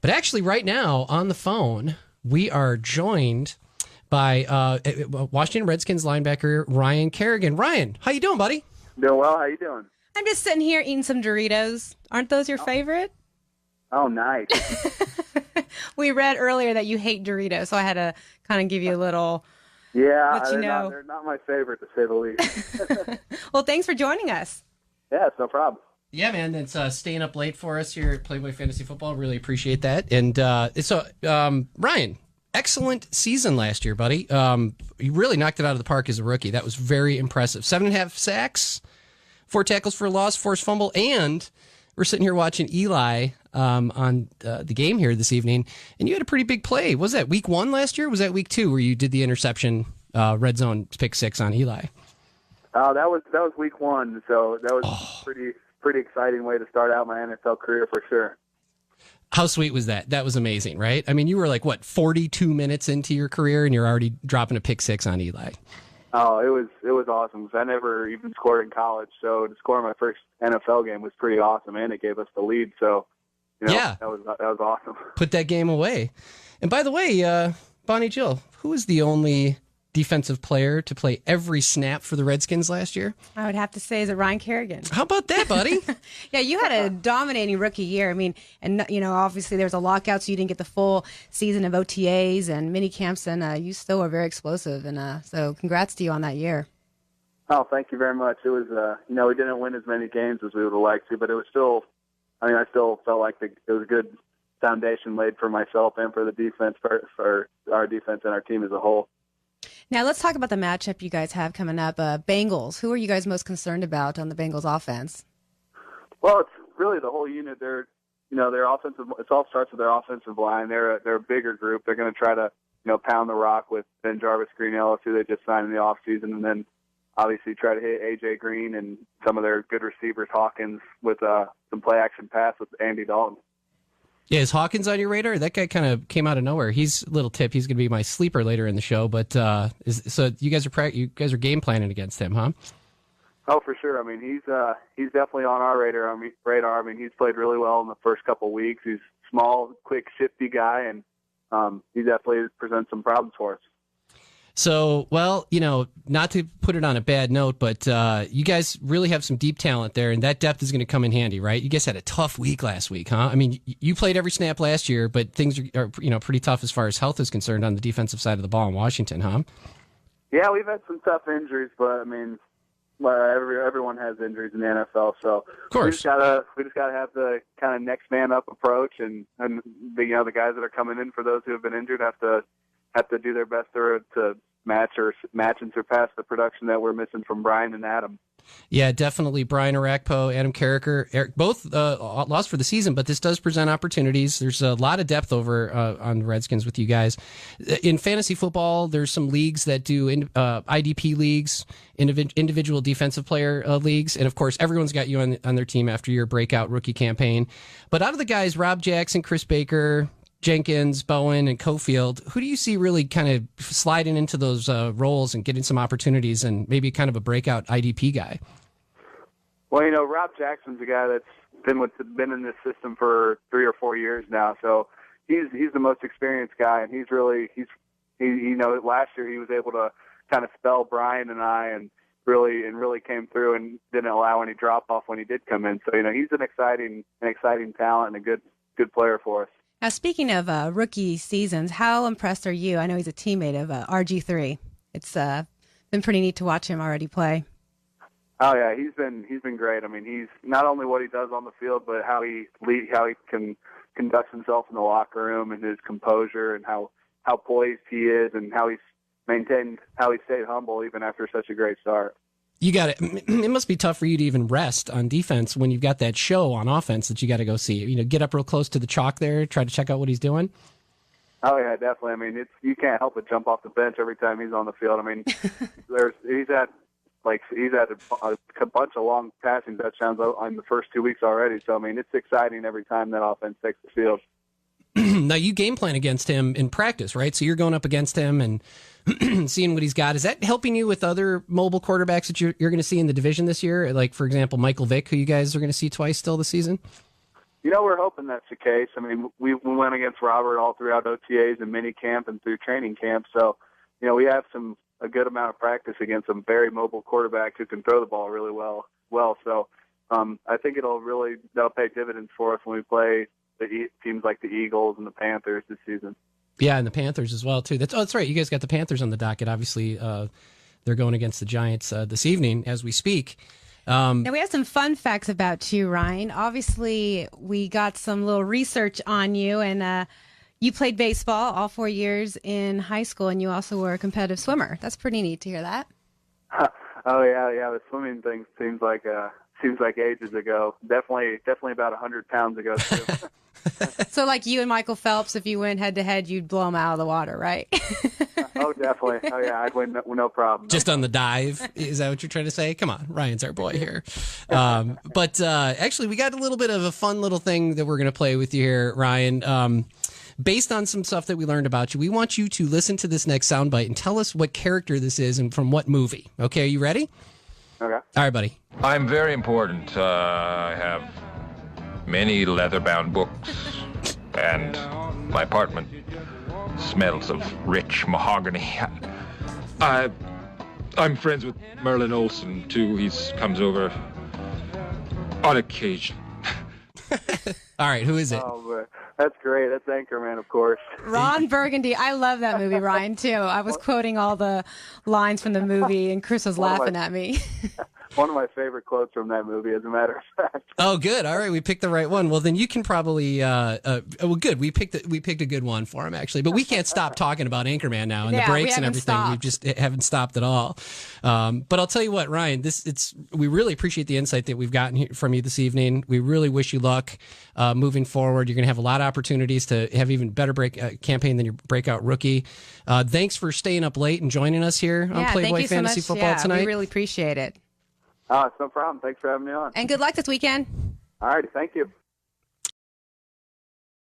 But actually, right now on the phone, we are joined by Washington Redskins linebacker Ryan Kerrigan. Ryan, how you doing, buddy? Doing well. How you doing? I'm just sitting here eating some Doritos. Aren't those your favorite? Oh, nice. We read earlier that you hate Doritos, so I had to kind of give you a little... Yeah, let you know. they're not my favorite, to say the least. Well, thanks for joining us. Yeah, it's no problem. Yeah, man, it's staying up late for us here at Playboy Fantasy Football. Really appreciate that. And Ryan, excellent season last year, buddy. You really knocked it out of the park as a rookie. That was very impressive. 7.5 sacks, 4 tackles for a loss, forced fumble, and we're sitting here watching Eli on the game here this evening, and you had a pretty big play. Was that week 1 last year? Or was that week 2 where you did the interception, red zone pick 6 on Eli? That was week 1, so that was pretty exciting way to start out my NFL career for sure. How sweet was that? That was amazing, right? I mean, you were like, 42 minutes into your career, and you're already dropping a pick 6 on Eli. Oh, it was awesome because I never even scored in college, so to score my first NFL game was pretty awesome, and it gave us the lead. So, that was awesome. Put that game away. And by the way, Bonnie Jill, who is the only defensive player to play every snap for the Redskins last year? I would have to say, is it Ryan Kerrigan? How about that, buddy? Yeah, you had a dominating rookie year. I mean, and obviously there was a lockout, so you didn't get the full season of OTAs and mini camps, and you still were very explosive. And so, congrats to you on that year. Oh, thank you very much. It was, we didn't win as many games as we would have liked to, but it was still, I still felt like it was a good foundation laid for myself and for the defense, for our defense and our team as a whole. Now, let's talk about the matchup you guys have coming up. Bengals. Who are you guys most concerned about on the Bengals offense? Well, it's really the whole unit. Their offensive. It all starts with their offensive line. They're a bigger group. They're going to try to pound the rock with Ben Jarvis, Green Ellis, who they just signed in the offseason, and then obviously try to hit AJ Green and some of their good receivers, Hawkins, with some play action pass with Andy Dalton. Yeah, is Hawkins on your radar? That guy kind of came out of nowhere. He's a little tip. He's going to be my sleeper later in the show. But so you guys are game planning against him, huh? Oh, for sure. I mean, he's definitely on our radar. I mean, he's played really well in the first couple of weeks. He's a small, quick, shifty guy, and he definitely presents some problems for us. So, well, not to put it on a bad note, but you guys really have some deep talent there, and that depth is going to come in handy, right? You guys had a tough week last week, huh? I mean, you played every snap last year, but things are pretty tough as far as health is concerned on the defensive side of the ball in Washington, huh? Yeah, we've had some tough injuries, but I mean, everyone has injuries in the NFL, so of course we just gotta have the kind of next man up approach, and the guys that are coming in for those who have been injured have to do their best to match and surpass the production that we're missing from Brian and Adam. Yeah, definitely. Brian Arakpo, Adam Carricker, both lost for the season, but this does present opportunities. There's a lot of depth over on the Redskins with you guys. In fantasy football, there's some leagues that do IDP leagues, individual defensive player leagues, and of course, everyone's got you on their team after your breakout rookie campaign. But out of the guys, Rob Jackson, Chris Baker, Jenkins, Bowen, and Cofield, who do you see really kind of sliding into those roles and getting some opportunities and maybe kind of a breakout IDP guy? Well, Rob Jackson's a guy that's been in this system for 3 or 4 years now, so he's the most experienced guy, and he's last year he was able to kind of spell Brian and I and really came through and didn't allow any drop off when he did come in. So he's an exciting talent and a good player for us. Now, speaking of rookie seasons, how impressed are you? I know he's a teammate of RG3. It's been pretty neat to watch him already play. Oh yeah, he's been great. I mean, he's not only what he does on the field, but how he can conduct himself in the locker room and his composure and how poised he is and how he stayed humble even after such a great start. You got it. It must be tough for you to even rest on defense when you've got that show on offense that you got to go see. Get up real close to the chalk there, try to check out what he's doing. Oh yeah, definitely. I mean, you can't help but jump off the bench every time he's on the field. I mean, he's had a bunch of long passing touchdowns in the first 2 weeks already. So I mean, it's exciting every time that offense takes the field. Now, you game plan against him in practice, right? So you're going up against him and seeing what he's got. Is that helping you with other mobile quarterbacks that you're going to see in the division this year? Like, for example, Michael Vick, who you guys are going to see twice still this season? We're hoping that's the case. I mean, we went against Robert all throughout OTAs and mini camp and through training camp. So, we have a good amount of practice against some very mobile quarterbacks who can throw the ball really well. So, I think that'll pay dividends for us when we play teams like the Eagles and the Panthers this season. Yeah, and the Panthers as well too. That's right. You guys got the Panthers on the docket. Obviously, they're going against the Giants this evening as we speak. Now we have some fun facts about you, Ryan. Obviously, we got some little research on you, and you played baseball all 4 years in high school, and you also were a competitive swimmer. That's pretty neat to hear that. Oh yeah. The swimming thing seems like ages ago. Definitely about 100 pounds ago too. So like you and Michael Phelps, if you went head to head, you'd blow him out of the water, right? Oh, definitely. Oh, yeah, I'd win no problem. Just on the dive? Is that what you're trying to say? Come on, Ryan's our boy here. But actually, we got a little bit of a fun little thing that we're going to play with you here, Ryan. Based on some stuff that we learned about you, we want you to listen to this next soundbite and tell us what character this is and from what movie. Okay, are you ready? Okay. All right, buddy. I'm very important. I have many leather-bound books, and my apartment smells of rich mahogany. I'm friends with Merlin Olsen, too. He comes over on occasion. All right, who is it? Oh, man. That's great. That's Anchorman, of course. Ron Burgundy. I love that movie, Ryan, too. I was quoting all the lines from the movie, and Chris was laughing at me. One of my favorite quotes from that movie, as a matter of fact. Oh, good. All right, we picked the right one. Well, then you can probably. Well, good. We picked a good one for him, actually. But we can't stop talking about Anchorman now and the breaks and everything. Stopped. We just haven't stopped at all. But I'll tell you what, Ryan. We really appreciate the insight that we've gotten from you this evening. We really wish you luck moving forward. You're going to have a lot of opportunities to have even better campaign than your breakout rookie. Thanks for staying up late and joining us here on Playboy Fantasy Football tonight. We really appreciate it. Oh, it's no problem. Thanks for having me on. And good luck this weekend. All right. Thank you.